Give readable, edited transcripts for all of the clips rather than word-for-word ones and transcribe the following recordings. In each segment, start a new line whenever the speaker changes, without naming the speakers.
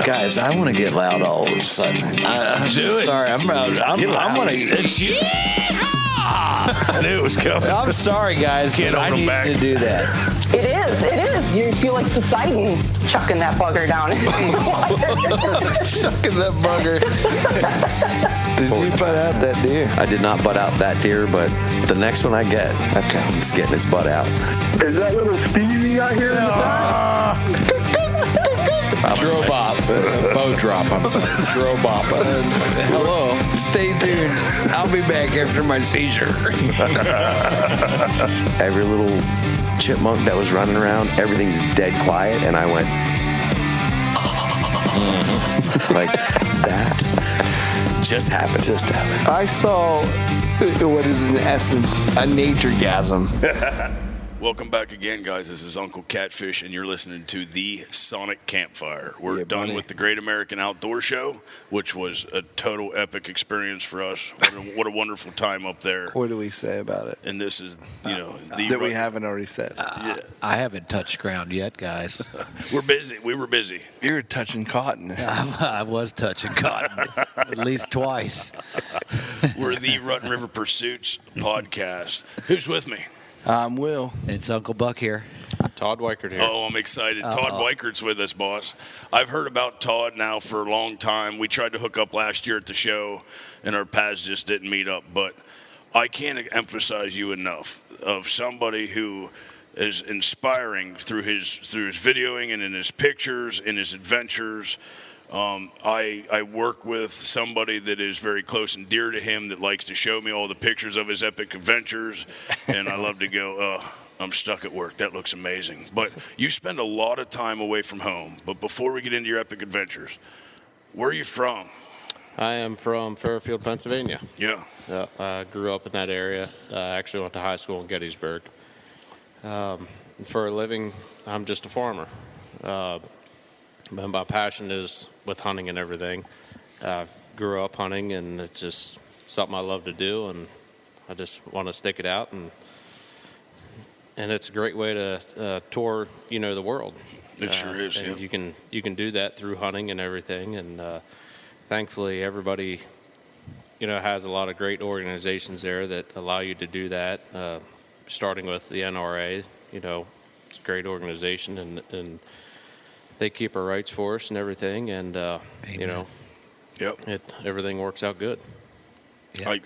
Guys, I want to get loud all of a sudden.
Do it.
Sorry, I'm gonna.
It's you. I knew it was coming.
I'm sorry, guys.
Can't
but I
hold 'em
need
back.
to do that.
It is. You feel like Poseidon chucking that bugger down in the water.
Sucking that bugger. Did you butt out that deer?
I did not butt out that deer, but the next one I get,
Okay.
it's getting its butt out.
Is that little Stevie out here in the back?
Drobop. Bow drop, I'm sorry. Drobop. Hello. Stay tuned. I'll be back after my seizure.
Every little chipmunk that was running around, everything's dead quiet, and I went like that. Just happened.
I saw what is in essence a nature-gasm.
Welcome back again, guys. This is Uncle Catfish, and you're listening to the Sonic Campfire. We're done with the Great American Outdoor Show, which was a total epic experience for us. What a wonderful time up there.
What do we say about it?
And this is,
That we haven't already said.
Yeah.
I haven't touched ground yet, guys.
We're busy. We were busy.
You're touching cotton.
I was touching cotton at least twice.
We're the Rutten River Pursuits podcast. Who's with me?
I'm Will.
It's Uncle Buck here.
Todd Weikert here.
Oh, I'm excited. Todd Weikert's with us, boss. I've heard about Todd now for a long time. We tried to hook up last year at the show, and our paths just didn't meet up. But I can't emphasize you enough of somebody who is inspiring through his videoing and in his pictures, in his adventures. I work with somebody that is very close and dear to him that likes to show me all the pictures of his epic adventures, and I love to go, I'm stuck at work. That looks amazing. But you spend a lot of time away from home. But before we get into your epic adventures, where are you from?
I am from Fairfield, Pennsylvania.
Yeah.
I grew up in that area. I actually went to high school in Gettysburg. For a living, I'm just a farmer. My passion is with hunting and everything. I grew up hunting, and it's just something I love to do, and I just want to stick it out. And it's a great way to tour, the world.
It sure is.
And
yeah.
you can do that through hunting and everything. And thankfully, everybody, has a lot of great organizations there that allow you to do that. Starting with the NRA, it's a great organization, and they keep our rights for us and everything. And
Yep.
Everything works out good.
Yeah.
Like,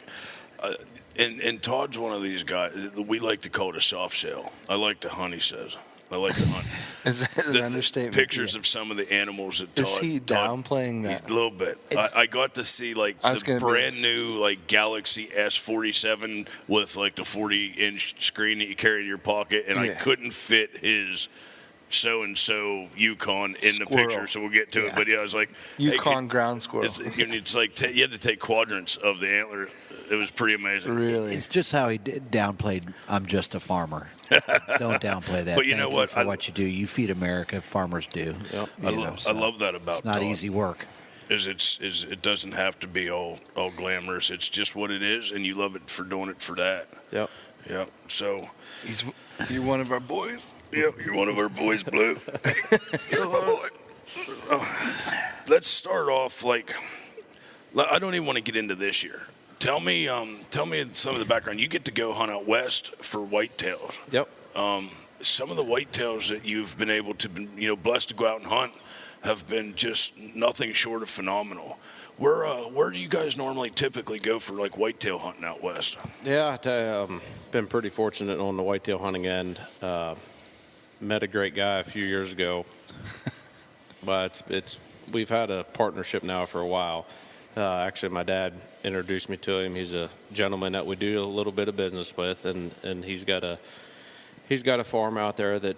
and Todd's one of these guys. We like to call it a soft shell. I like to hunt, he says. I like to hunt.
Is that an understatement?
Pictures of some of the animals that Todd...
Is he downplaying that?
A little bit. I got to see, the brand new, Galaxy S47 with, the 40-inch screen that you carry in your pocket, and I couldn't fit his so-and-so Yukon in the picture, so we'll get to it. But, I was like...
Yukon ground squirrel.
It's like you had to take quadrants of the antler. It was pretty amazing.
Really?
It's just how he downplayed, I'm just a farmer. Don't downplay that.
But you know what?
For what you do. You feed America, farmers do.
Yep.
I love that about
It's not
Todd.
easy work.
It doesn't have to be all glamorous. It's just what it is, and you love it for doing it for that.
Yep.
Yeah. So
You're one of our boys.
yeah, you're one of our boys, Blue. You're my boy. Let's start off I don't even want to get into this year. Tell me some of the background. You get to go hunt out west for whitetails.
Yep.
Some of the whitetails that you've been able to, blessed to go out and hunt, have been just nothing short of phenomenal. Where do you guys normally typically go for whitetail hunting out west?
Yeah, I tell you, been pretty fortunate on the whitetail hunting end. Met a great guy a few years ago, but we've had a partnership now for a while. Actually, my dad introduced me to him. He's a gentleman that we do a little bit of business with, and he's got a farm out there that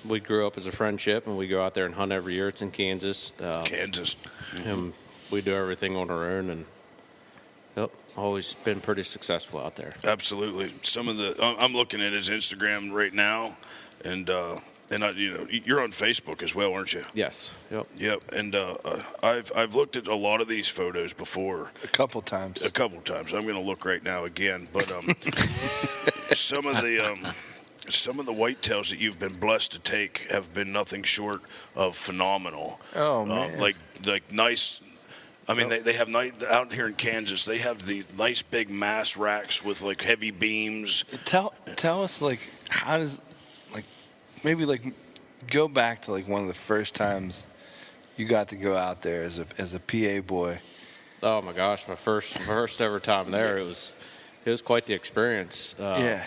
we grew up as a friendship, and we go out there and hunt every year. It's in Kansas.
Kansas.
And we do everything on our own, and always been pretty successful out there.
Absolutely. I'm looking at his Instagram right now, and you're on Facebook as well, aren't you?
Yes. Yep.
Yep. And I've looked at a lot of these photos before.
A couple times.
I'm going to look right now again, but some of the Some of the whitetails that you've been blessed to take have been nothing short of phenomenal.
Oh, man.
Like nice. I mean, they have out here in Kansas. They have the nice big mass racks with like heavy beams.
Tell us, like, how does, like, maybe like go back to like one of the first times you got to go out there as a PA boy.
Oh my gosh, my first ever time there. It was quite the experience.
Yeah.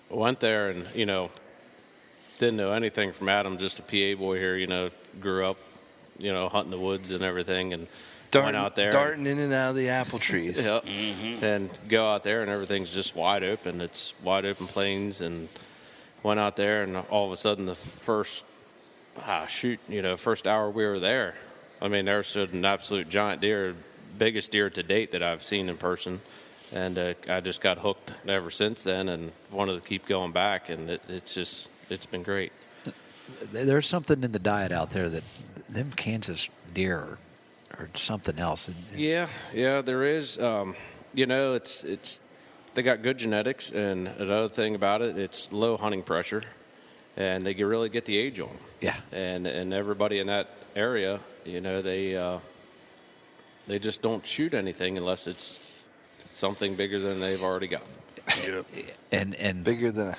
Went there and didn't know anything from Adam, just a PA boy here. Grew up, hunting the woods and everything, and went out there,
darting in and out of the apple trees.
Yep. And go out there and everything's just wide open. It's wide open plains, and went out there and all of a sudden the first hour we were there, I mean, there stood an absolute giant deer, biggest deer to date that I've seen in person. And I just got hooked ever since then, and wanted to keep going back, and it's been great.
There's something in the diet out there that them Kansas deer are something else.
Yeah, there is. It's they got good genetics, and another thing about it, it's low hunting pressure, and they can really get the age on them.
Yeah,
and everybody in that area, they just don't shoot anything unless it's something bigger than they've already got.
Yeah.
And
bigger than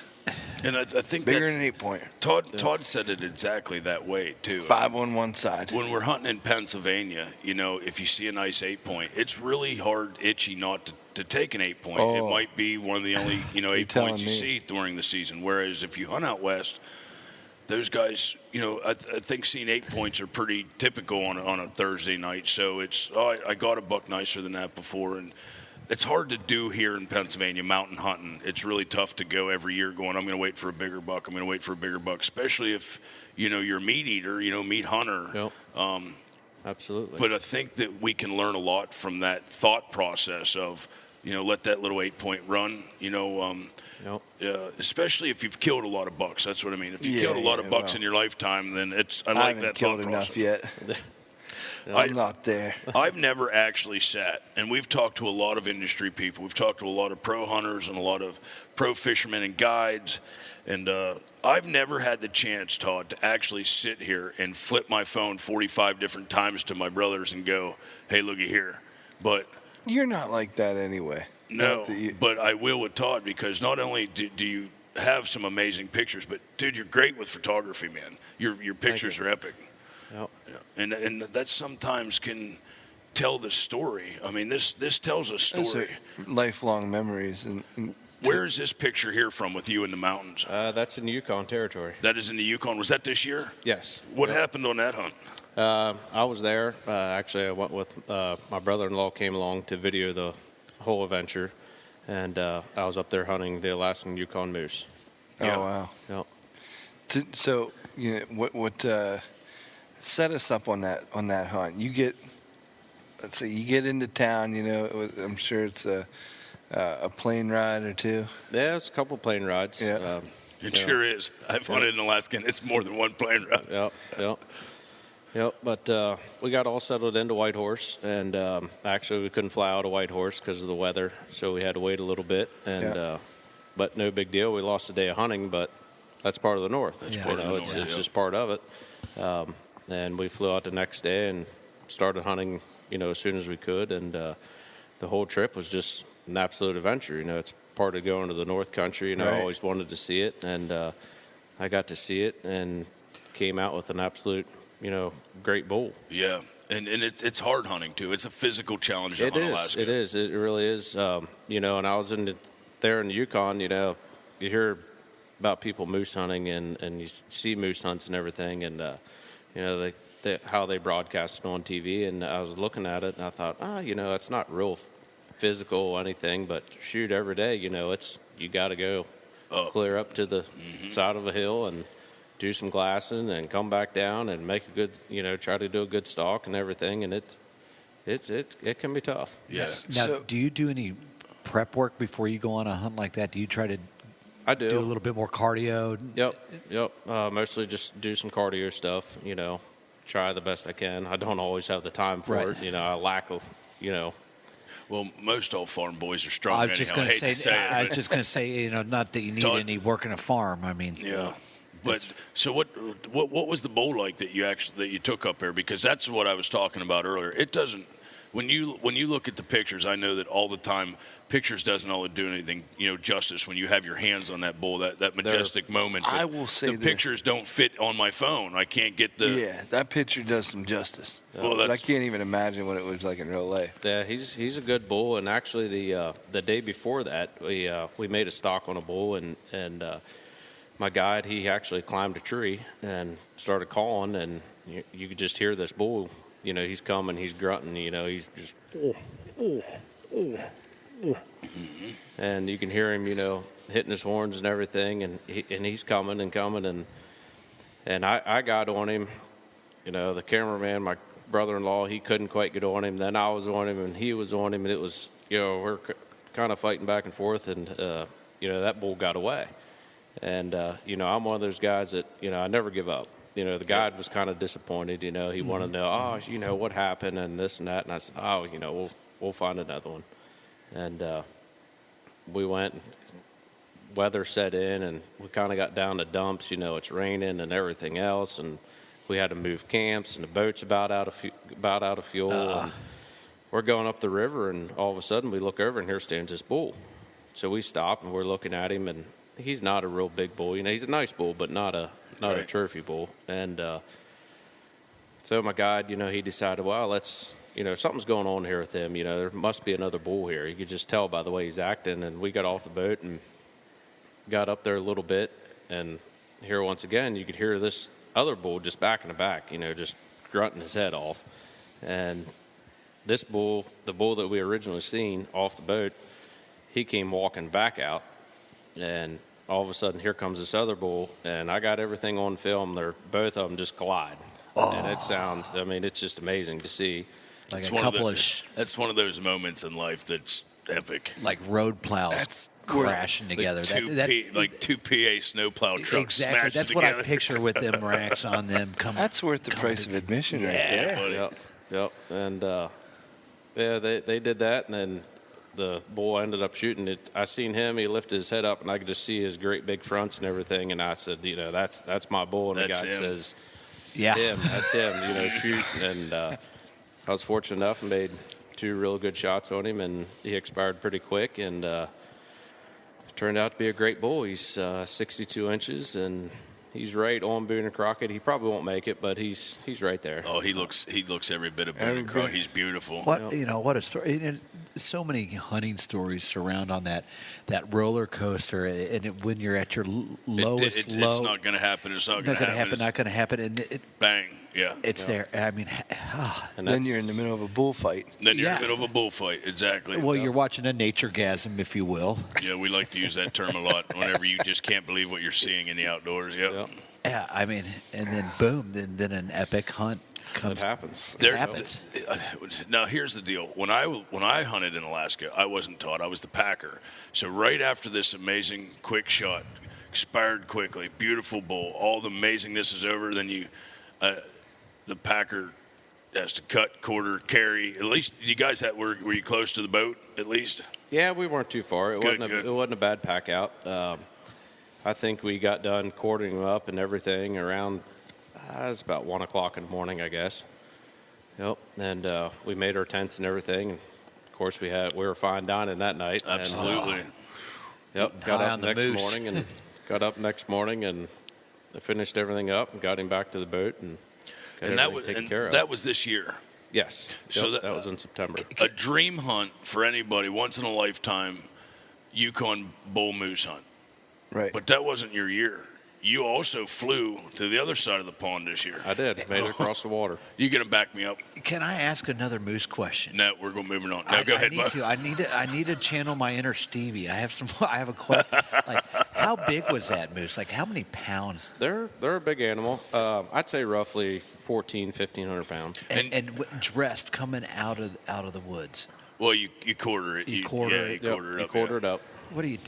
And I think
bigger
that's,
than an 8-point.
Todd said it exactly that way too.
5 on one side.
When we're hunting in Pennsylvania, if you see a nice 8-point, it's really hard, itchy not to take an 8-point.
Oh.
It might be one of the only 8
telling
points you
me.
see during the season. Whereas if you hunt out west, those guys, I think seeing 8 points are pretty typical on a Thursday night. So it's I got a buck nicer than that before, and it's hard to do here in Pennsylvania, mountain hunting. It's really tough to go every year going, I'm going to wait for a bigger buck. I'm going to wait for a bigger buck, especially if, you're a meat eater, meat hunter.
Yep. Absolutely.
But I think that we can learn a lot from that thought process of, let that little 8-point run, especially if you've killed a lot of bucks. That's what I mean. If you killed a lot of bucks in your lifetime, then I like
haven't
that
killed
thought
enough
process.
yet. I'm not there.
I've never actually sat, and we've talked to a lot of industry people. We've talked to a lot of pro hunters and a lot of pro fishermen and guides, and I've never had the chance, Todd, to actually sit here and flip my phone 45 different times to my brothers and go, hey, looky here. But
You're not like that anyway.
no,
Not that you-
but I will with Todd, because not only do you have some amazing pictures, but, dude, you're great with photography, man. Your pictures are epic.
Yep.
And that sometimes can tell the story. I mean, this tells a
Those
story.
are lifelong memories. And
Where is this picture here from with you in the mountains?
That's in Yukon territory.
That is in the Yukon. Was that this year?
Yes.
What happened on that hunt?
I was there. Actually, I went with my brother-in-law came along to video the whole adventure, and I was up there hunting the Alaskan Yukon moose.
Yeah.
Oh, wow.
Yep.
So, what set us up on that hunt? You get into town, I'm sure it's a plane ride or two.
Yeah, it's a couple plane rides.
Yeah.
It sure is. I've hunted in Alaska, and it's more than one plane ride.
Yep. But we got all settled into Whitehorse, and actually we couldn't fly out of Whitehorse because of the weather, so we had to wait a little bit. And but no big deal. We lost a day of hunting, but that's part of the North.
That's part of the North,
It's
yeah.
just part of it. And we flew out the next day and started hunting, as soon as we could. And the whole trip was just an absolute adventure. It's part of going to the North Country. I always wanted to see it, and I got to see it and came out with an absolute, great bull.
Yeah. And it's hard hunting, too. It's a physical challenge to hunt Alaska.
It is. It really is. And I was there in the Yukon, you hear about people moose hunting and you see moose hunts and everything, and how they broadcast it on TV, and I was looking at it and I thought, it's not real physical or anything, but shoot, every day, you got to go clear up to the side of a hill and do some glassing and come back down and make a good, try to do a good stalk and everything, and it can be tough.
Yeah.
now, do you do any prep work before you go on a hunt like that? Do you try to
I do
a little bit more cardio?
Yep. Mostly just do some cardio stuff, try the best I can. I don't always have the time for
Right.
it. I lack of,
Well, most all farm boys are strong.
I was just
going to
say, I was just going to say, not that you need
Todd-
any working a farm. I mean,
Yeah. But so what was the bull like that you took up there? Because that's what I was talking about earlier. It doesn't when you look at the pictures, I know that all the time pictures doesn't all do anything justice when you have your hands on that bull, that majestic moment. But
I will say
the pictures don't fit on my phone. I can't get
that picture does some justice.
Well,
but I can't even imagine what it was like in real life.
Yeah, he's a good bull, and actually the day before that we made a stock on a bull, and my guide, he actually climbed a tree and started calling, and you could just hear this bull. He's coming, he's grunting, he's just, and you can hear him, hitting his horns and everything, and he's coming and coming, and I got on him. The cameraman, my brother-in-law, he couldn't quite get on him. Then I was on him, and he was on him, and it was, we're kind of fighting back and forth, and that bull got away. And, I'm one of those guys that, I never give up. The guide was kind of disappointed. He wanted to know, what happened and this and that. And I said, we'll find another one. And we went, weather set in, and we kind of got down to dumps. It's raining and everything else. And we had to move camps, and the boat's about out of fuel. And we're going up the river, and all of a sudden we look over, and here stands this bull. So we stop, and we're looking at him, and he's not a real big bull. He's a nice bull, but not a trophy bull. And so my guide, he decided, well, let's, something's going on here with him. There must be another bull here. You could just tell by the way he's acting. And we got off the boat and got up there a little bit. And here once again, you could hear this other bull just back in the back, just grunting his head off. And this bull, the bull that we originally seen off the boat, he came walking back out. And all of a sudden, here comes this other bull, and I got everything on film. Both of them just collide, and it sounds. It's just amazing to see.
Like
It's
a
one
couple
of
of
the- That's one of those moments in life that's epic.
like road plows
That's
crashing together.
Like two PA snowplow trucks.
Exactly.
smashed
That's
together.
what I picture with them racks on them.
That's worth the price of admission right there.
Buddy.
Yep. And they did that, and then the bull ended up shooting it. I seen him. He lifted his head up, and I could just see his great big fronts and everything. And I said, that's my bull. And
That's
the guy
him.
says,
Yeah.
that's him. Shoot. And I was fortunate enough and made 2 real good shots on him, and he expired pretty quick. And turned out to be a great bull. He's 62 inches, and he's right on Boone and Crockett. He probably won't make it, but he's right there.
Oh, he looks every bit of Boone and Crockett. He's beautiful.
What what a story! And so many hunting stories surround on that roller coaster, and when you're at your lowest
It's
low,
not going to happen. It's not
not
going to
going to happen. Not going to happen. And
Bang. Yeah.
it's there. I mean,
And
Then you're in the middle of a bullfight.
Then you're in
Yeah.
the middle of a bullfight. Exactly.
well, you're watching a nature-gasm, if you will.
Yeah, we like to use that term a lot whenever you just can't believe what you're seeing in the outdoors. Yep.
Yep.
Yeah, I mean, and then boom, then an epic hunt comes.
It happens.
It happens.
Now here's the deal. When I hunted in Alaska, I wasn't taught. I was the packer. So right after this amazing quick shot, expired quickly, beautiful bull, all the amazingness is over. Then the packer has to cut, quarter, carry. At least you guys were you close to the boat? At least.
Yeah, we weren't too far.
Good.
It wasn't a bad pack out. I think we got done quartering them up and everything around. It was about 1 o'clock in the morning, I guess. Yep. And we made our tents and everything. And of course, we were fine dining that night.
Absolutely.
And, yep. Got
High
up
on the
next morning and finished everything up and got him back to the boat and got everything taken care of.
That was this year.
Yes.
So
Yep, that was in September.
A dream hunt for anybody, once in a lifetime, Yukon bull moose hunt.
Right.
But that wasn't your year. You also flew to the other side of the pond this year.
I did. Made it across the water.
You gonna back me up?
Can I ask another moose question?
No, we're going moving on. No, go ahead, Bud.
I need to channel my inner Stevie. I have a question. Like, how big was that moose? Like, how many pounds?
They're a big animal. I'd say roughly 1,500 pounds.
And dressed coming out of the woods.
Well, you quarter it.
You quarter
yeah,
it.
you quarter it up.
You quarter it up.
What are you,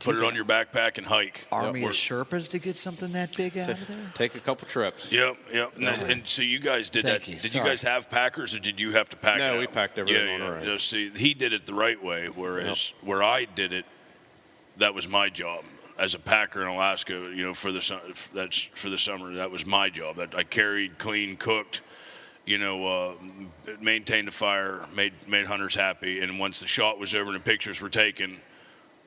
Put it on your backpack and hike.
Army of Sherpas to get something that big out of there?
Take a couple trips.
Yep. And so you guys did
Thank
that.
you.
Did
Sorry.
you guys have packers, or did you have to pack it
No,
out?
we packed everything on our own.
Yeah. See, he did it the right way, whereas where I did it, that was my job. As a packer in Alaska, for the summer, that was my job. I carried, cleaned, cooked, maintained the fire, made hunters happy. And once the shot was over and the pictures were taken,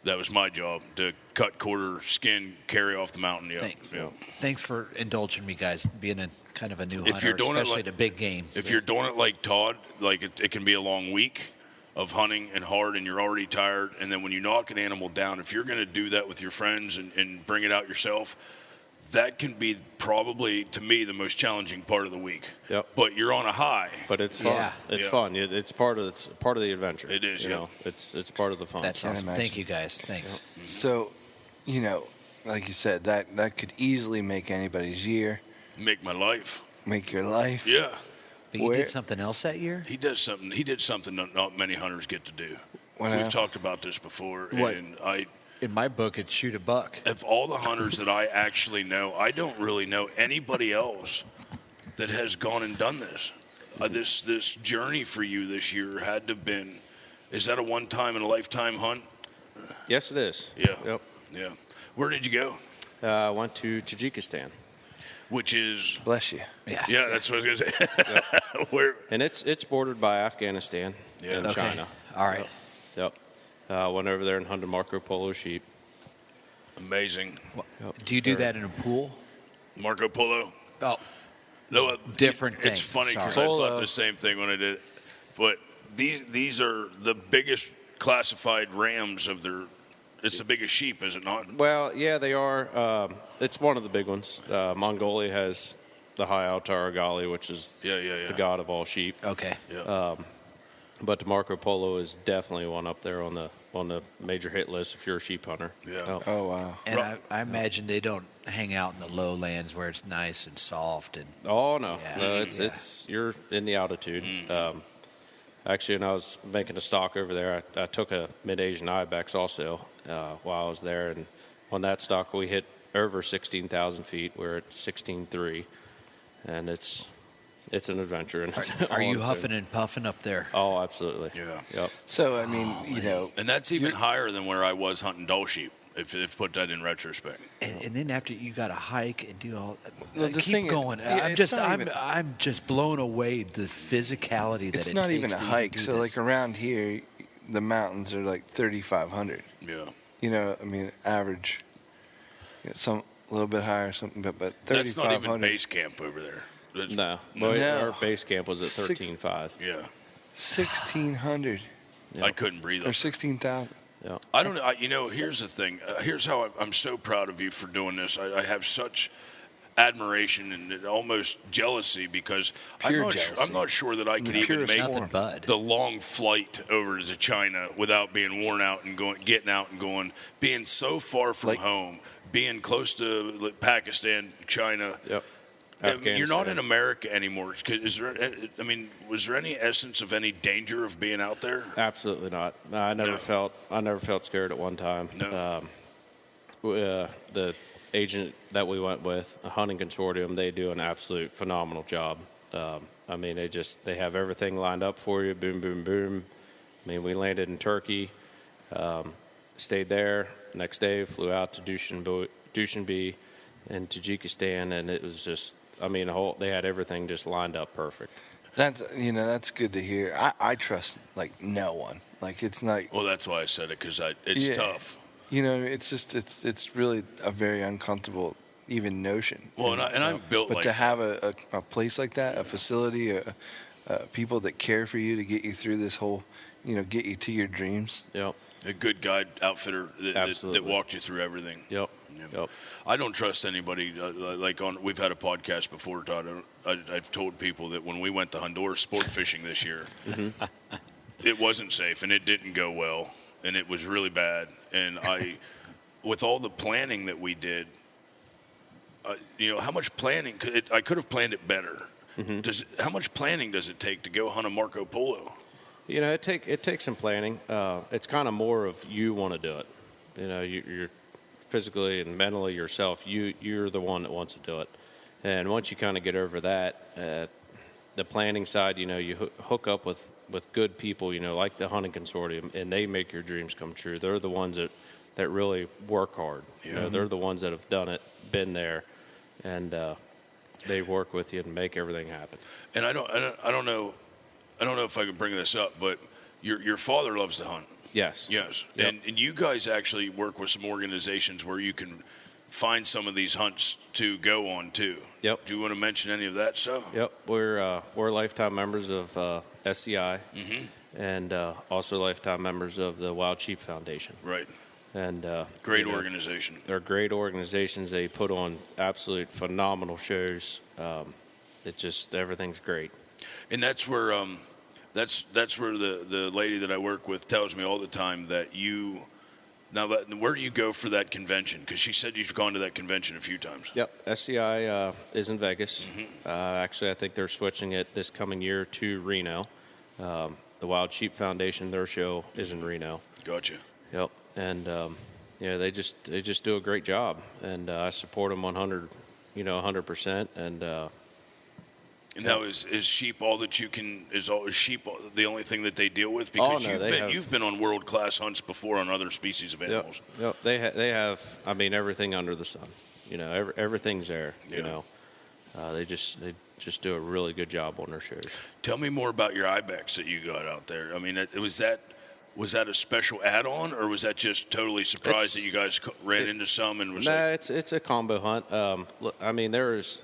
that was my job to cut, quarter, skin, carry off the mountain. Yeah.
Thanks.
Yeah.
Thanks for indulging me, guys, being a kind of a new
If
hunter,
you're doing it
especially
like-
at a big game.
If you're doing it like Todd, like it can be a long week of hunting and hard, and you're already tired. And then when you knock an animal down, if you're going to do that with your friends and bring it out yourself, that can be probably, to me, the most challenging part of the week.
Yep.
But you're on a high.
But it's fun.
Yeah.
It's
Yeah.
fun. It's part of the adventure.
It is,
You
yeah.
know, it's part of the fun.
That's
Can't
awesome.
imagine.
Thank you, guys. Thanks.
So, like you said, that could easily make anybody's year,
Make my life.
make your life.
Yeah.
But you
Where-
did something else that year?
He did something that not many hunters get to do.
What
We've
happened?
talked about this before.
What?
And
In my book, it's shoot a buck.
of all the hunters that I actually know, I don't really know anybody else that has gone and done this. This journey for you this year had to have been, is that a one-time in a lifetime hunt?
Yes, it is.
Yeah.
Yep.
Yeah. Where did you go?
I went to Tajikistan,
Which is,
Bless you.
yeah, that's what I was going to say. Where?
and it's bordered by Afghanistan
Yeah.
and
Okay.
China.
All right.
Yep. Went over there and hunted Marco Polo sheep.
Amazing.
Do you do that in a pool?
Marco Polo.
Oh,
No,
Different
It's
thing.
funny because
Sorry.
I thought the same thing when I did it. But these are the biggest classified rams of their. It's the biggest sheep, is it not?
Well, yeah, they are. It's one of the big ones. Mongolia has the high Altar Gali, which is
Yeah.
the god of all sheep.
okay.
Yeah.
But the Marco Polo is definitely one up there on the major hit list if you're a sheep hunter.
Yeah.
Yep.
Oh, wow.
And I imagine they don't hang out in the lowlands where it's nice and soft. And
Oh no,
Yeah.
no,
Yeah.
it's you're in the altitude.
Mm-hmm.
Actually, when I was making a stock over there, I took a mid-Asian ibex also while I was there, and on that stock we hit over 16,000 feet. We're at 16.3, and it's an adventure. And it's
are
all
you
in
huffing
tune.
and puffing up there?
Oh, absolutely.
Yeah.
Yep.
So, I mean,
And that's even higher than where I was hunting doe sheep. If put that in retrospect.
And then after you got to hike and do all,
Well, the
keep
thing is-
going.
yeah,
I'm
it's
just
not even-
I'm just blown away the physicality that
it's
it
not
takes
even a
to
hike.
do
So,
this.
like around here, the mountains are like 3,500.
Yeah.
I mean, average. Some a little bit higher, something, but
That's not even
3,500.
base camp over there. That's-
No, well,
No.
our base camp was at
Six-
13.5.
Yeah.
1,600
I couldn't breathe
or
up.
16,000.
Yeah.
I don't know. Here's the thing. Here's how I'm so proud of you for doing this. I have such admiration and almost jealousy because
Pure
I'm
jealousy.
not sure that I could even
purest
make
nothing but.
the long flight over to China without being worn out and getting out and going, being so far from
Like-
home, being close to Pakistan, China.
Yep.
You're not
Afghanistan.
in America anymore. Was there any essence of any danger of being out there?
Absolutely not. No, I never felt scared at one time.
No.
The agent that we went with, a hunting consortium, they do an absolute phenomenal job. I mean, they have everything lined up for you. Boom, boom, boom. I mean, we landed in Turkey, stayed there. Next day, flew out to Dushanbe in Tajikistan, and it was just, I mean, they had everything just lined up perfect.
That's good to hear. I trust like no one. Like it's not.
Well, that's why I said it because it's
Yeah.
tough.
It's just it's really a very uncomfortable even notion.
Well, and I'm built
But
like
to have a place like that, a facility, people that care for you to get you through this whole, get you to your dreams.
Yep.
a good guide outfitter that
Absolutely.
walked you through everything.
Yep.
Yeah.
Yep.
I don't trust anybody. We've had a podcast before, Todd. I've told people that when we went to Honduras sport fishing this year, it wasn't safe and it didn't go well and it was really bad. And with all the planning that we did, how much planning I could have planned it better. Mm-hmm. How much planning does it take to go hunt a Marco Polo?
It takes some planning. It's kind of more of you want to do it you're physically and mentally yourself. You're the one that wants to do it. And once you kind of get over that, the planning side, you hook up with good people, like the hunting consortium, and they make your dreams come true. They're the ones that really work hard. They're the ones that have done it, been there, and they work with you and make everything happen.
And I don't know if I can bring this up, but your father loves to hunt.
Yes.
Yes.
Yep.
And you guys actually work with some organizations where you can find some of these hunts to go on too.
Yep.
Do you want to mention any of that stuff?
Yep. We're lifetime members of SCI, and also lifetime members of the Wild Sheep Foundation.
Right.
And
Great organization.
They're great organizations. They put on absolute phenomenal shows. Everything's great.
And that's where that's where the lady that I work with tells me all the time that where do you go for that convention? Because she said you've gone to that convention a few times.
Yep, SCI is in Vegas. Actually, I think they're switching it this coming year to Reno. The Wild Sheep Foundation, their show is in Reno.
Gotcha.
Yep, and they just do a great job, and I support them 100%. And
now is sheep all that you can? Is sheep the only thing that they deal with? Because you've been on world class hunts before on other species of animals.
Yep. They have. I mean, everything under the sun. Everything's there.
Yeah.
They just do a really good job on their shows.
Tell me more about your ibex that you got out there. I mean, was that a special add-on, or was that just totally surprised that you guys ran into some and was?
It's a combo hunt. Look, I mean, there's.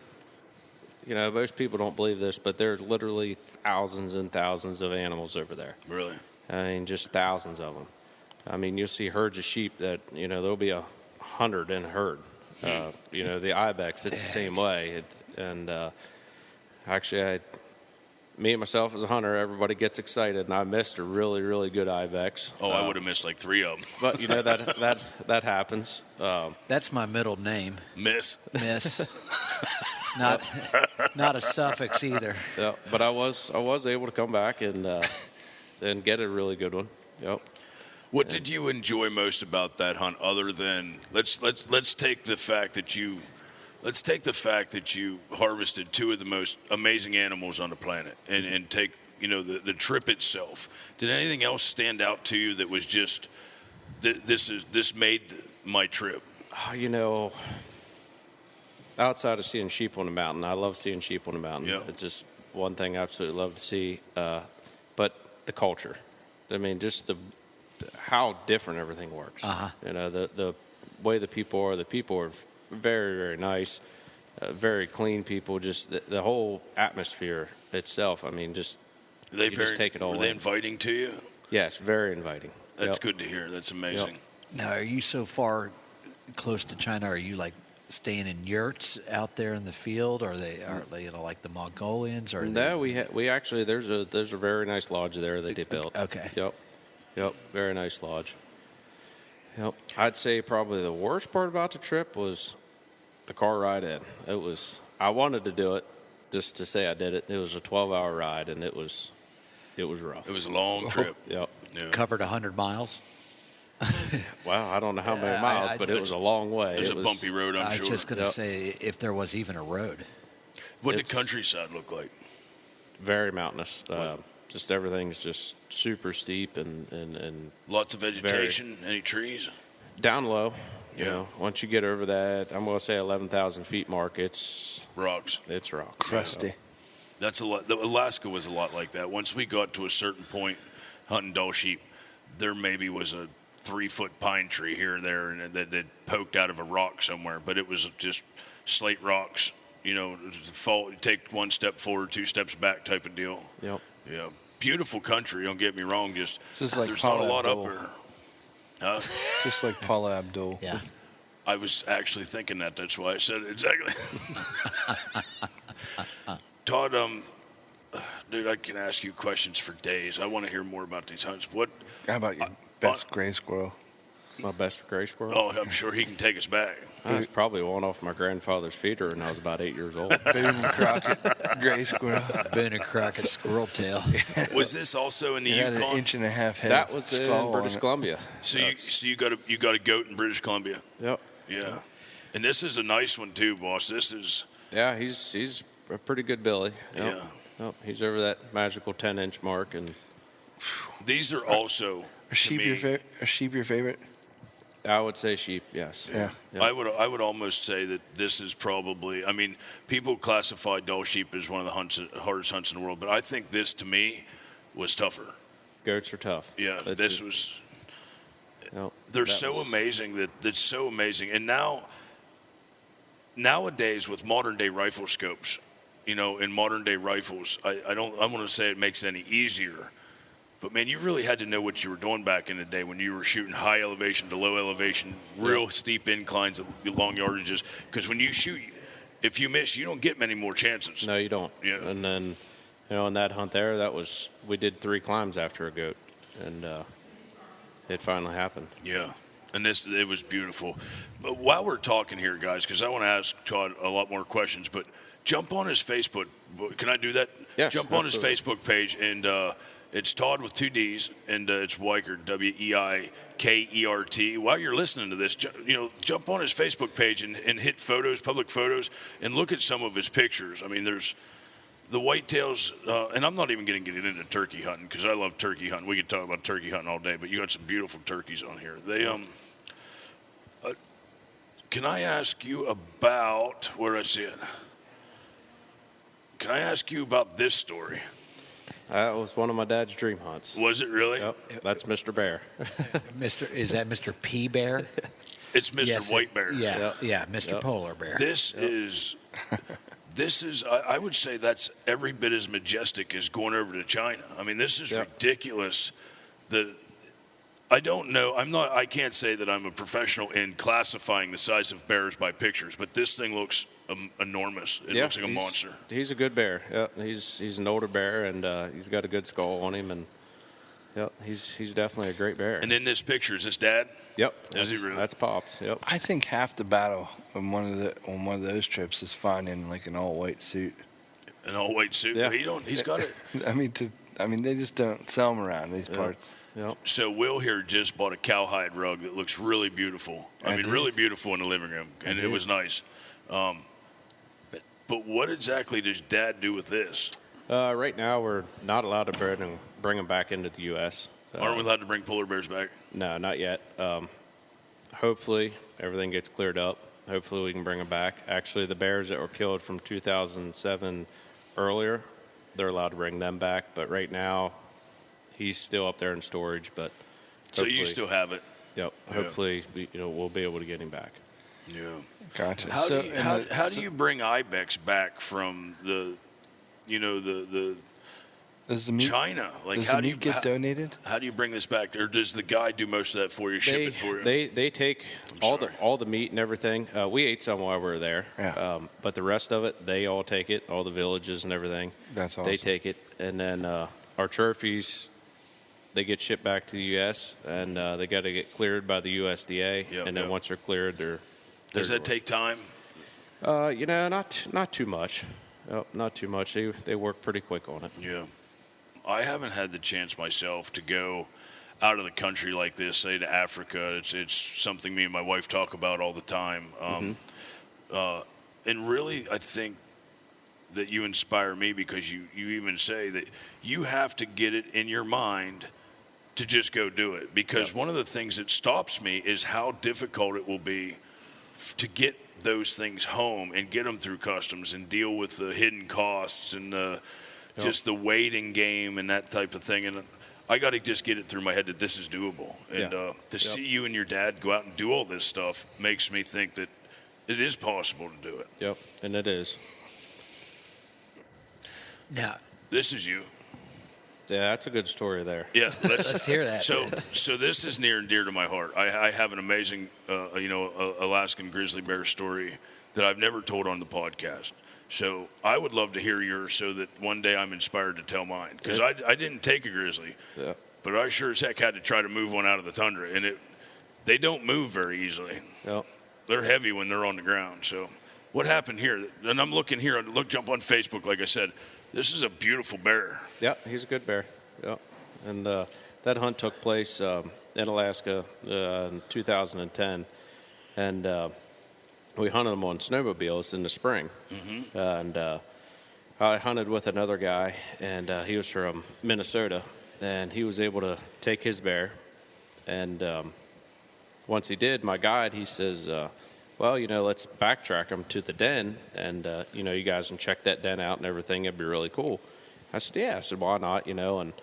Most people don't believe this, but there's literally thousands and thousands of animals over there.
Really?
I mean, just thousands of them. I mean, you'll see herds of sheep that, there'll be 100 in a herd. The ibex, it's the same way. Actually, me and myself as a hunter, everybody gets excited, and I missed a really, really good ibex.
Oh, I would have missed like 3 of them.
But, that happens.
That's my middle name.
Miss.
Not a suffix either.
Yeah, but I was able to come back and get a really good one. Yep.
What did you enjoy most about that hunt, other than let's take the fact that you harvested 2 of the most amazing animals on the planet, and take the trip itself. Did anything else stand out to you that was just this made my trip?
Outside of seeing sheep on the mountain, I love seeing sheep on the mountain.
Yeah.
It's just one thing I absolutely love to see. But the culture, I mean, just how different everything works. The way the people are very, very nice, very clean people. Just the whole atmosphere itself. I mean, just take it all in.
Were they inviting to you?
Yes, very inviting.
That's good to hear. That's amazing.
Yep.
Now, are you so far close to China? Are you like staying in yurts out there in the field? Are they like the Mongolians? Or
no, we actually there's a very nice lodge there that they built.
Okay.
Yep. Very nice lodge. Yep. I'd say probably the worst part about the trip was the car ride in. I wanted to do it just to say I did it. It was a 12-hour ride, and it was rough.
It was a long trip.
Yep.
Yeah.
Covered 100 miles?
Wow, I don't know how many miles, but it was a long way.
It was a bumpy road, I'm sure.
I was just going to say, if there was even a road.
What did countryside look like?
Very mountainous. Just everything's just super steep and
lots of vegetation. Any trees?
Down low.
Yeah.
Once you get over that, I'm going to say 11,000 feet mark. It's
rocks.
It's rocks.
Crusty.
That's a lot. Alaska was a lot like that. Once we got to a certain point hunting doe sheep, there maybe was a 3-foot pine tree here and there, and that poked out of a rock somewhere. But it was just slate rocks. Take 1 step forward, 2 steps back type of deal.
Yep.
Yeah. Beautiful country. Don't get me wrong.
This is like
there's
Paula
not a lot
Abdul.
up there. Huh?
Just like Paula Abdul.
Yeah.
I was actually thinking that. That's why I said it exactly. Todd, dude, I can ask you questions for days. I want to hear more about these hunts.
How about your best gray squirrel?
My best gray squirrel.
Oh, I'm sure he can take us back.
I was probably one off my grandfather's feeder when I was about 8 years old.
Boone and Crockett, gray squirrel.
Boone and Crockett squirrel tail.
Was this also in the
It had an
Yukon?
inch and a half head.
That was
skull
in
on
British
it.
Columbia.
So you got a goat in British Columbia.
Yep.
Yeah. And this is a nice one too, boss. This is
Yeah, he's a pretty good Billy. Yep.
Yeah.
Yep. He's over that magical 10-inch mark, and
these are also
Are sheep your favorite?
I would say sheep. Yes.
Yeah.
Yep.
I would almost say that this is probably. I mean, people classify Dall sheep as one of the hardest hunts in the world, but I think this to me was tougher.
Goats are tough.
Yeah,
That's
this
it.
was.
Yep.
They're
That
so
was-
amazing that's so amazing. And nowadays with modern day rifle scopes, in modern day rifles, I want to say it makes it any easier. But man, you really had to know what you were doing back in the day when you were shooting high elevation to low elevation, real steep inclines at long yardages. Because when you shoot, if you miss, you don't get many more chances.
No, you don't.
Yeah.
And then, in that hunt there, we did 3 climbs after a goat, and it finally happened.
Yeah. And it was beautiful. But while we're talking here, guys, because I want to ask Todd a lot more questions, but jump on his Facebook. Can I do that?
Yes,
Jump on
absolutely.
his Facebook page, and it's Todd with 2 D's, and it's Weikert, Weikert. While you're listening to this, jump on his Facebook page and hit photos, public photos, and look at some of his pictures. I mean, there's the whitetails, and I'm not even going to get into turkey hunting because I love turkey hunting. We could talk about turkey hunting all day, but you got some beautiful turkeys on here. They can I ask you about where I see it? Can I ask you about this story?
That was one of my dad's dream hunts.
Was it really?
Yep. That's Mr. Bear.
Is that Mr. P Bear?
It's Mr.
Yes,
White Bear.
Yeah, yeah, Mr.
Yep.
Polar Bear.
This is, I would say that's every bit as majestic as going over to China. I mean, this is
Yep.
ridiculous. I don't know. I can't say that I'm a professional in classifying the size of bears by pictures, but this thing looks enormous. It looks like a monster.
He's a good bear. Yeah, he's an older bear, and he's got a good skull on him, and he's definitely a great bear.
And in this picture, is this Dad?
Yep.
Is he really?
That's Pops. Yep.
I think half the battle on one of those trips is finding like an all white suit.
An all white suit.
Yeah.
He's got it.
I mean, they just don't sell them around these parts.
Yep.
So Will here just bought a cowhide rug that looks really beautiful. I mean,
did.
really beautiful in the living room, and it was nice. But what exactly does Dad do with this?
Right now, we're not allowed to bring them back into the U.S.
Aren't we allowed to bring polar bears back?
No, not yet. Hopefully, everything gets cleared up. Hopefully, we can bring them back. Actually, the bears that were killed from 2007 earlier, they're allowed to bring them back. But right now, he's still up there in storage. But
So you
hopefully-
still have it.
Yep.
Yeah.
Hopefully, we'll be able to get him back.
Yeah.
Gotcha.
How do you bring ibex back from the
does the meat,
China? Like,
does
how
the
do you
meat get donated?
How do you bring this back, or does the guy do most of that for you? Ship it for you?
They take all the meat and everything. We ate some while we were there.
Yeah.
But the rest of it, they all take it. All the villages and everything.
That's
They
awesome.
take it, and then our trophies, they get shipped back to the U.S. and they got to get cleared by the USDA.
Yep,
and then
yep.
once they're cleared,
Does that take time?
not too much. Not too much. They work pretty quick on it.
Yeah. I haven't had the chance myself to go out of the country like this, say to Africa. It's something me and my wife talk about all the time. And really, I think that you inspire me because you even say that you have to get it in your mind to just go do it. Because one of the things that stops me is how difficult it will be to get those things home and get them through customs and deal with the hidden costs and just the waiting game and that type of thing. And I got to just get it through my head that this is doable. And to see you and your dad go out and do all this stuff makes me think that it is possible to do it.
Yep, and it is.
Now,
This is you.
Yeah, that's a good story there.
Yeah,
let's hear that.
So this is near and dear to my heart. I have an amazing, Alaskan grizzly bear story that I've never told on the podcast. So I would love to hear yours so that one day I'm inspired to tell mine. Because I didn't take a grizzly,
Yeah.
but I sure as heck had to try to move one out of the tundra. And They don't move very easily.
Yep.
They're heavy when they're on the ground. So what happened here? And I'm looking here. Jump on Facebook, like I said. This is a beautiful bear.
Yeah, he's a good bear. Yep. And that hunt took place in Alaska in 2010. And we hunted them on snowmobiles in the spring.
Mm-hmm.
And I hunted with another guy, and he was from Minnesota. And he was able to take his bear. And once he did, my guide, he says, well, let's backtrack him to the den, and, you guys can check that den out and everything. It'd be really cool. I said, yeah. I said, why not, and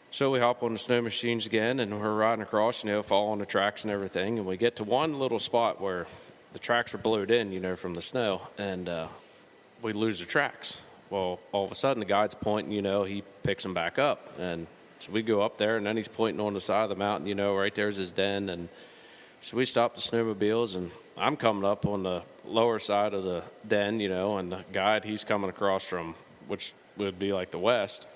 so we hop on the snow machines again, and we're riding across, following the tracks and everything, and we get to one little spot where the tracks are blowed in, from the snow, and we lose the tracks. Well, all of a sudden, the guide's pointing, he picks them back up, and so we go up there, and then he's pointing on the side of the mountain, right there's his den, and so we stop the snowmobiles, and I'm coming up on the lower side of the den, and the guide, he's coming across from, which would be like the west,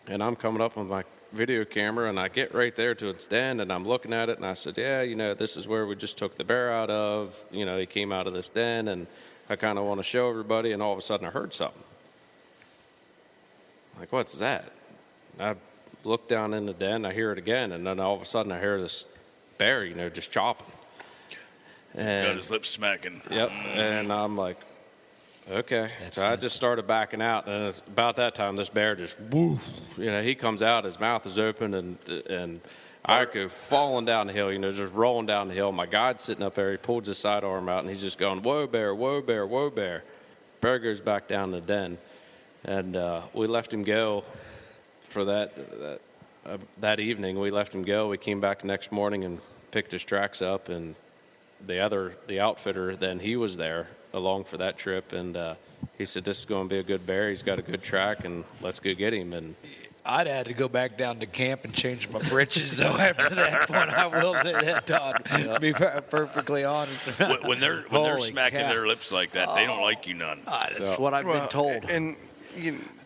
and I'm coming up with my video camera, and I get right there to its den, and I'm looking at it, and I said, yeah, this is where we just took the bear out of, he came out of this den, and I kind of want to show everybody, and all of a sudden I heard something. Like, what's that? I look down in the den, I hear it again, and then all of a sudden I hear this bear, just chopping. And,
got his lips smacking.
Yep. And I'm like, okay. So I just started backing out, and it's about that time, this bear just woof. He comes out, his mouth is open, and I go falling down the hill. Just rolling down the hill. My guide's sitting up there. He pulls his sidearm out, and he's just going, "Whoa, bear! Whoa, bear! Whoa, bear!" Bear goes back down the den, and we left him go for that evening. We left him go. We came back the next morning and picked his tracks up, and the outfitter, then he was there along for that trip, and he said, this is going to be a good bear. He's got a good track, and let's go get him. And
I'd had to go back down to camp and change my britches, though, after that point. I will say that, Todd. To be perfectly honest.
When they're smacking their lips like that, they don't like you none.
That's what I've been told.
And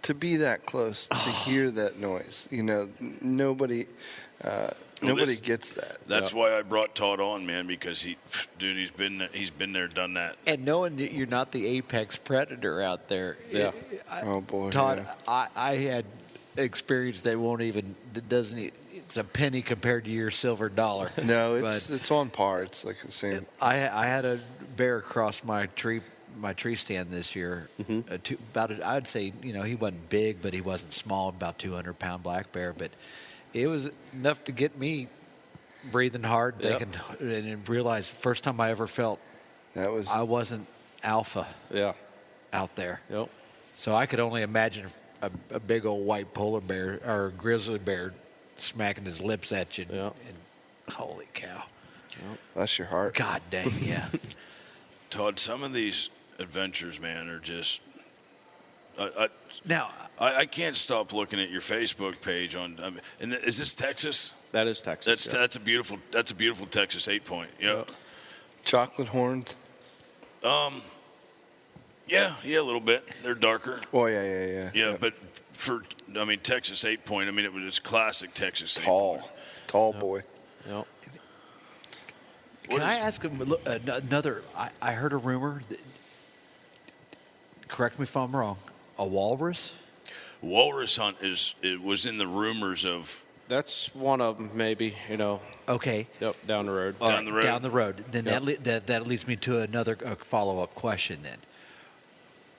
to be that close, to hear that noise, nobody gets that.
That's why I brought Todd on, man, because he's been there, done that.
And knowing that you're not the apex predator out there.
Yeah.
Oh boy,
Todd,
yeah.
I had experience that it's a penny compared to your silver dollar.
No, it's on par. It's like the same.
I had a bear across my tree stand this year. I'd say, he wasn't big, but he wasn't small, about 200-pound black bear, but it was enough to get me breathing hard, thinking, and realize first time I ever felt I wasn't alpha out there.
Yep.
So I could only imagine a big old white polar bear or a grizzly bear smacking his lips at you.
Yep.
And holy cow.
Yep. That's your heart.
God dang, yeah.
Todd, some of these adventures, man, are just...
Now,
I can't stop looking at your Facebook page and is this Texas?
That is Texas.
That's a beautiful Texas 8-point. Yep.
Chocolate horns.
Yeah, a little bit. They're darker.
Oh yeah.
Yeah, but Texas 8-point. It was classic Texas.
Tall boy.
Yep.
Can I ask another? I heard a rumor. Correct me if I'm wrong. A walrus?
Walrus hunt was in the rumors of.
That's one of them, maybe.
Okay.
Yep. Down the road.
Down the road.
Then that leads me to another follow-up question. Then,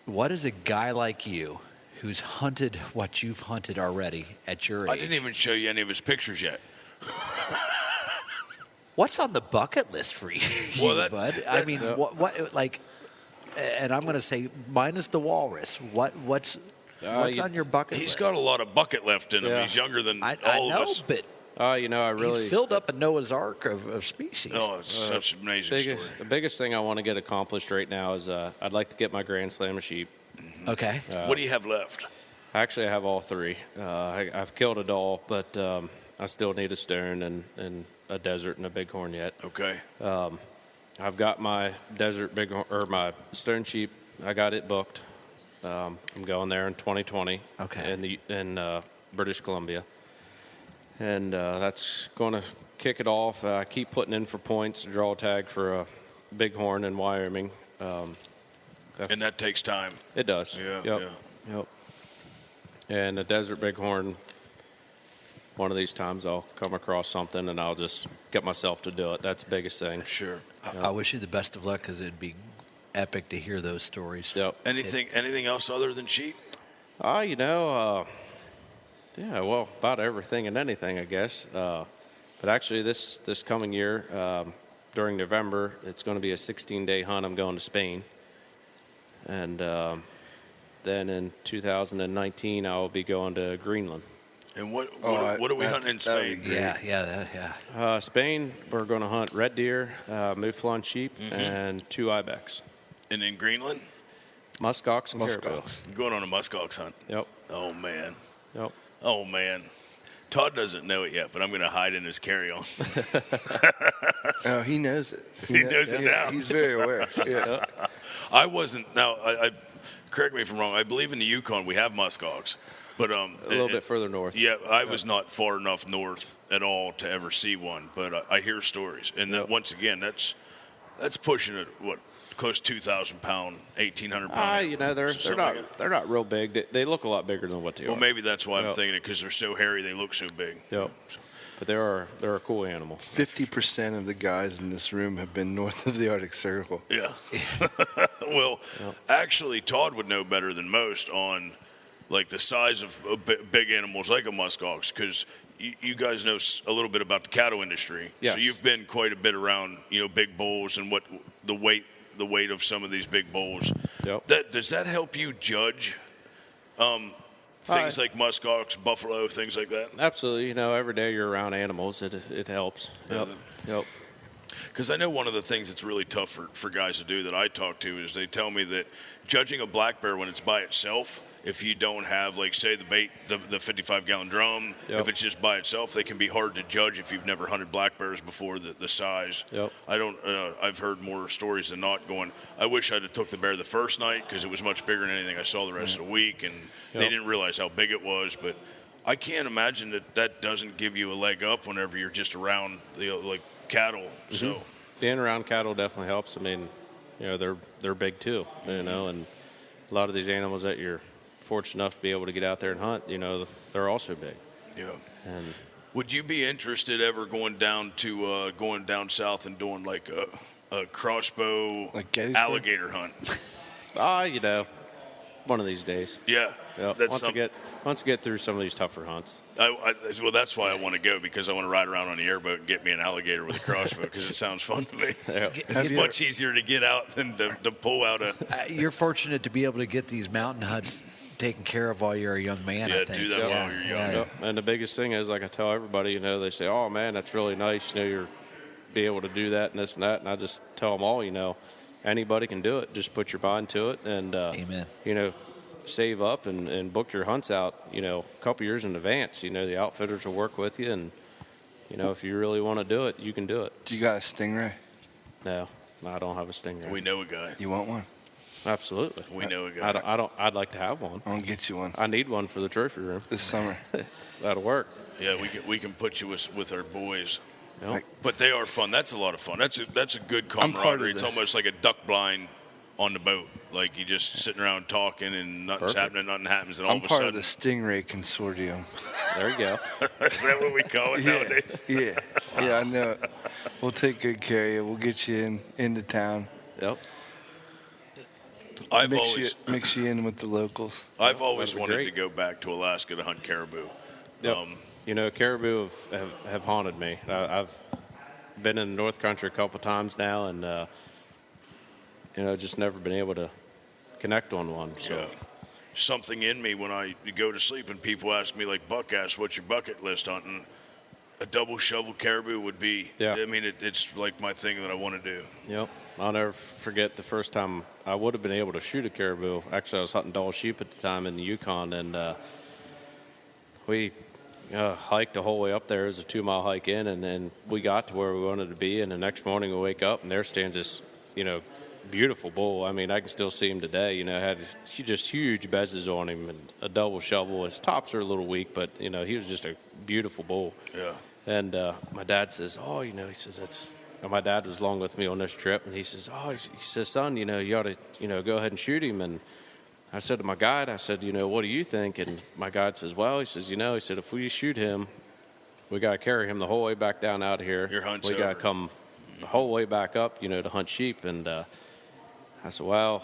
what is a guy like you, who's hunted what you've hunted already at your age?
I didn't even show you any of his pictures yet.
What's on the bucket list for you, bud? What like? And I'm going to say minus the walrus. What's on your bucket list?
He's got a lot of bucket left in him.
Yeah.
He's younger than
I
all
know,
of us.
but
I really
he's filled up a Noah's Ark of species.
Oh, it's such an amazing story.
The biggest thing I want to get accomplished right now is I'd like to get my Grand Slam of sheep.
Okay.
What do you have left?
Actually, I have all three. I've killed a doll, but I still need a stone and a desert and a bighorn yet.
Okay.
I've got my desert bighorn or my stone sheep. I got it booked. I'm going there in 2020.
Okay.
In British Columbia, and that's going to kick it off. I keep putting in for points to draw a tag for a bighorn in Wyoming.
And that takes time.
It does.
Yeah,
Yep. And a desert bighorn, one of these times I'll come across something and I'll just get myself to do it. That's the biggest thing.
Sure.
I wish you the best of luck because it'd be epic to hear those stories.
Yep.
Anything else other than sheep?
Yeah, well, about everything and anything, I guess. But actually, this coming year, during November, it's going to be a 16-day hunt. I'm going to Spain. And then in 2019, I'll be going to Greenland.
And what are we hunting in Spain?
Yeah.
Spain, we're going to hunt red deer, mouflon sheep, and 2 ibex.
And in Greenland?
Muskox and caribou.
You're going on a muskox hunt?
Yep.
Oh, man.
Yep.
Oh, man. Todd doesn't know it yet, but I'm going to hide in his carry-on.
Oh, he knows it.
He knows it now.
He's very aware. Yeah.
I wasn't. Now, I correct me if I'm wrong. I believe in the Yukon we have muskox, but
a little bit further north.
Yeah, I was not far enough north at all to ever see one, but I hear stories, and that once again, that's pushing it. What? Close to 2,000 pound, 1,800 pound.
They're not real big. They look a lot bigger than what they are.
Well, maybe that's why I'm thinking it, because they're so hairy, they look so big.
Yep. But they're a cool animal.
50% of the guys in this room have been north of the Arctic Circle.
Yeah. Well, actually, Todd would know better than most on like the size of big animals like a muskox, because you guys know a little bit about the cattle industry.
Yes.
So you've been quite a bit around, big bulls and what the weight of some of these big bulls.
Yep.
Does that help you judge things like muskox, buffalo, things like that?
Absolutely. Every day you're around animals, it helps. Yep.
Because I know one of the things that's really tough for guys to do that I talk to is they tell me that judging a black bear when it's by itself, if you don't have, like, say, the bait, the 55-gallon drum, if it's just by itself, they can be hard to judge if you've never hunted black bears before, the size.
Yep.
I've heard more stories than not going, I wish I'd have took the bear the first night because it was much bigger than anything I saw the rest of the week, and they didn't realize how big it was. But I can't imagine that doesn't give you a leg up whenever you're just around the cattle. So
being around cattle definitely helps. I mean, they're big too, and a lot of these animals that you're fortunate enough to be able to get out there and hunt, they're also big.
Yeah.
And
would you be interested ever going down south and doing like a crossbow alligator hunt?
One of these days.
Yeah.
Yep. Once I get through some of these tougher hunts.
Well, that's why I want to go, because I want to ride around on the airboat and get me an alligator with a crossbow, because it sounds fun to me. It's much easier to get out than to pull out a.
You're fortunate to be able to get these mountain huts taken care of while you're a young man. I think.
Do that while you're young.
Yep. And the biggest thing is, like I tell everybody, they say, "Oh man, that's really nice. You're be able to do that and this and that." And I just tell them all, anybody can do it. Just put your mind to it, and
Amen.
Save up and book your hunts out, a couple years in advance. The outfitters will work with you, and if you really want to do it, you can do it.
Do you got a stingray?
No, I don't have a stingray.
We know a guy.
You want one?
Absolutely.
We know a guy.
I'd like to have one.
I'll get you one
I need one for the trophy room
this summer.
That'll work.
Yeah, we can put you with our boys.
Yep.
But they are fun. That's a lot of fun. That's a good camaraderie. It's almost like a duck blind on the boat. Like you just sitting around talking and nothing's happening, nothing happens, and all
I'm
of a
part
sudden.
of the Stingray Consortium.
There you go.
Is that what we call it nowadays?
Yeah, I know it. We'll take good care of you. We'll get you into town.
Yep.
Mix you in with the locals.
I've always
That'd be
wanted
great.
to go back to Alaska to hunt caribou.
Yep. Caribou have haunted me. I've been in the North Country a couple times now, and just never been able to connect on one. So.
Yeah. Something in me when I go to sleep and people ask me, like Buck asked, what's your bucket list hunting? A double shovel caribou would be.
Yeah.
I mean, it's like my thing that I want to do.
Yep. I'll never forget the first time I would have been able to shoot a caribou. Actually, I was hunting Dall sheep at the time in the Yukon, and we hiked the whole way up there. It was a 2-mile hike in, and then we got to where we wanted to be, and the next morning we wake up, and there stands this, beautiful bull. I mean, I can still see him today. Had just huge bezzes on him and a double shovel. His tops are a little weak, but he was just a beautiful bull.
Yeah.
And my dad says, oh, he says, and my dad was along with me on this trip, and he says, he says, son, you ought to, go ahead and shoot him. And I said to my guide, I said, what do you think? And my guide says, well, he said, he said, if we shoot him, we got to carry him the whole way back down out of here.
Your hunt's
we got to
over.
come the whole way back up, to hunt sheep. And I said, well,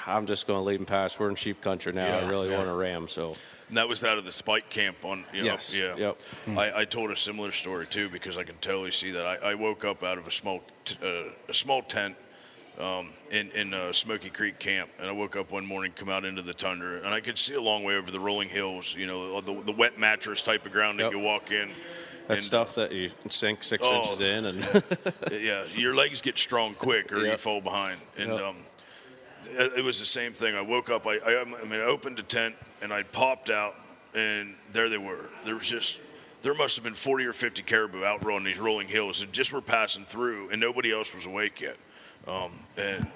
I'm just going to leave him pass. We're in sheep country now. I really want a ram. So.
And that was out of the spike camp on,
Yes.
Yeah.
Yep.
I told a similar story too, because I can totally see that. I woke up out of a small tent in Smoky Creek camp, and I woke up one morning, come out into the tundra, and I could see a long way over the rolling hills. The wet mattress type of ground that you walk in.
That stuff that you sink 6 inches in, and
yeah, your legs get strong quick, or you fall behind. And it was the same thing. I woke up. I opened the tent and I popped out, and there they were. There must have been 40 or 50 caribou out on these rolling hills and just were passing through, and nobody else was awake yet. And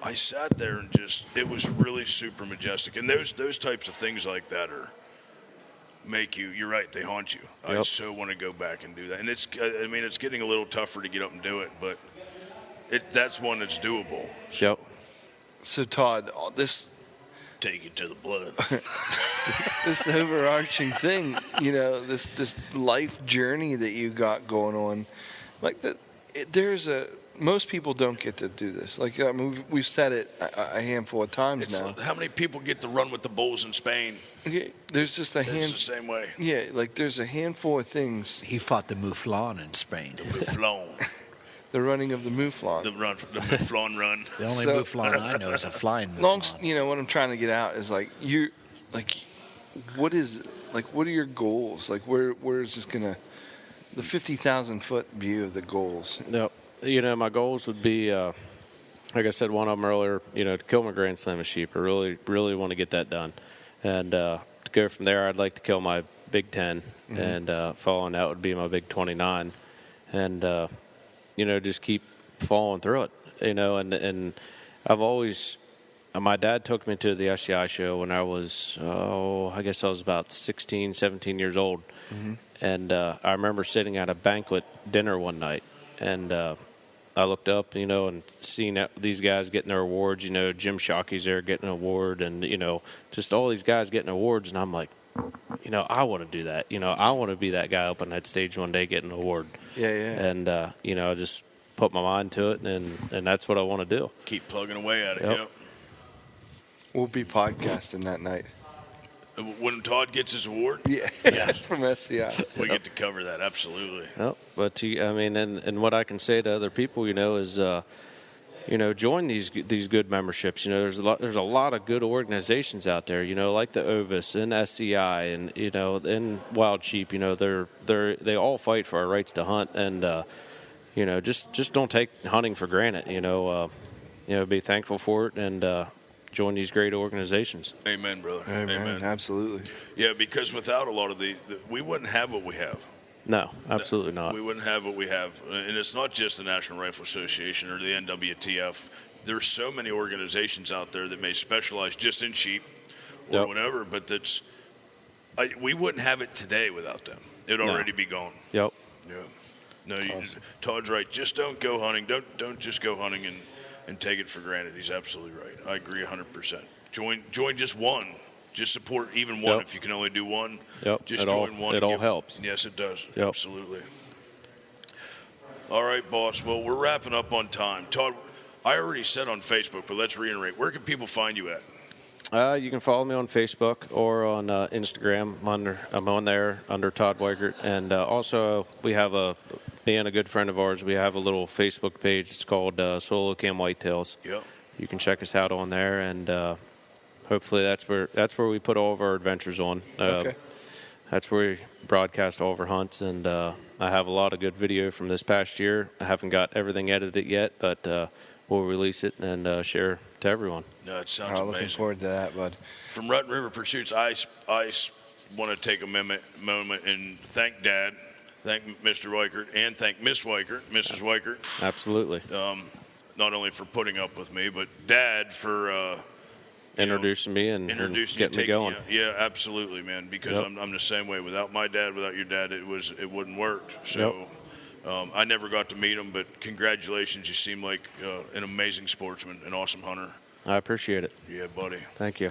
I sat there and it was really super majestic. And those types of things like that make you. You're right. They haunt you. Yep. I so want to go back and do that. And it's getting a little tougher to get up and do it, but that's one that's doable.
Yep.
So Todd, this
take it to the blood.
this overarching thing, this life journey that you got going on, like that. Most people don't get to do this. Like we've said it a handful of times now.
How many people get to run with the bulls in Spain?
Okay, there's just
It's the same way.
Yeah, like there's a handful of things.
He fought the mouflon in Spain.
The mouflon.
The running of the mouflon.
The mouflon run.
The only mouflon I know is a flying mouflon.
What I'm trying to get out is what are your goals? Like where is this gonna, the 50,000-foot view of the goals?
Yep. My goals would be, like I said, one of them earlier, to kill my Grand Slam of sheep. I really, really want to get that done. And to go from there, I'd like to kill my Big 10, and following that would be my Big 29. And, just keep following through it, and I've always, my dad took me to the SCI show when I was, I guess I was about 16, 17 years old. And I remember sitting at a banquet dinner one night, and I looked up, and seeing these guys getting their awards. Jim Shockey's there getting an award, and just all these guys getting awards, and I'm like, I want to do that. I want to be that guy up on that stage one day getting an award.
Yeah.
And I just put my mind to it, and that's what I want to do.
Keep plugging away at it.
Yep.
Yep.
We'll be podcasting that night.
When Todd gets his award,
Yeah, from SCI.
we get to cover that, absolutely.
Yep. But and what I can say to other people, is, join these good memberships. There's a lot of good organizations out there. Like the Ovis and SCI and and Wild Sheep. They all fight for our rights to hunt, and just don't take hunting for granted. Be thankful for it, and join these great organizations.
Amen, brother.
Amen. Absolutely.
Yeah, because without a lot of we wouldn't have what we have.
No, absolutely not.
We wouldn't have what we have. And it's not just the National Rifle Association or the NWTF. There's so many organizations out there that may specialize just in sheep or whatever, but we wouldn't have it today without them. It'd already be gone.
Yep.
Yeah. No, Todd's right. Just don't go hunting. Don't just go hunting and take it for granted. He's absolutely right. I agree 100%. Join just one. Just support even one. If you can only do one.
Yep.
Just join one.
It all helps.
Yes, it does.
Yep.
Absolutely. All right, boss. Well, we're wrapping up on time. Todd, I already said on Facebook, but let's reiterate. Where can people find you at?
You can follow me on Facebook or on Instagram. I'm on there under Todd Weikert, and also we have being a good friend of ours, we have a little Facebook page. It's called Solo Cam Whitetails.
Yep.
You can check us out on there, and hopefully that's where we put all of our adventures on.
Okay.
That's where we broadcast all of our hunts, and I have a lot of good video from this past year. I haven't got everything edited yet, but we'll release it and share to everyone.
No, it sounds
I'm
amazing.
looking forward to that, bud.
From Rutten River Pursuits, I want to take a moment and thank Dad, thank Mr. Weikert, and thank Miss Weikert, Mrs. Weikert.
Absolutely.
Not only for putting up with me, but Dad for
introducing me and
introducing
getting me going.
Yeah, absolutely, man. Because
Yep.
I'm the same way. Without my dad, without your dad, it wouldn't work. So I never got to meet him, but congratulations. You seem like an amazing sportsman, an awesome hunter.
I appreciate it.
Yeah, buddy.
Thank you.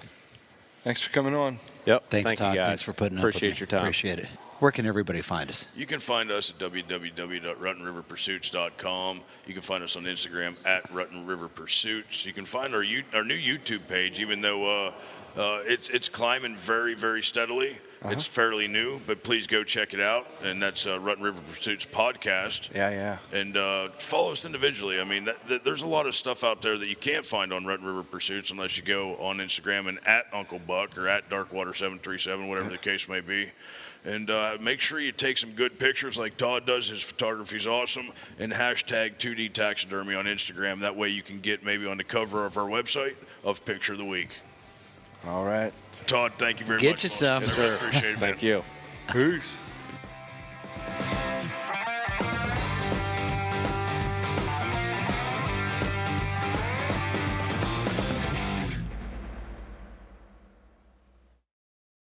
Thanks for coming on.
Yep.
Thanks,
Thank
Todd.
you guys.
Thanks for putting
Appreciate
up with me.
your time.
Appreciate it. Where can everybody find us?
You can find us at www.ruttenriverpursuits.com. You can find us on Instagram at Rutten River Pursuits. You can find our new YouTube page, even though it's climbing very, very steadily. It's fairly new, but please go check it out. And that's Rutten River Pursuits podcast.
Yeah.
And follow us individually. I mean, there's a lot of stuff out there that you can't find on Rutten River Pursuits unless you go on Instagram and at Uncle Buck or at Darkwater737, whatever the case may be. And make sure you take some good pictures like Todd does. His photography's awesome. And hashtag 2D Taxidermy on Instagram. That way you can get maybe on the cover of our website of Picture of the Week.
All right.
Todd, thank you very much.
Get you some.
I really appreciate it, man.
Thank you.
Peace.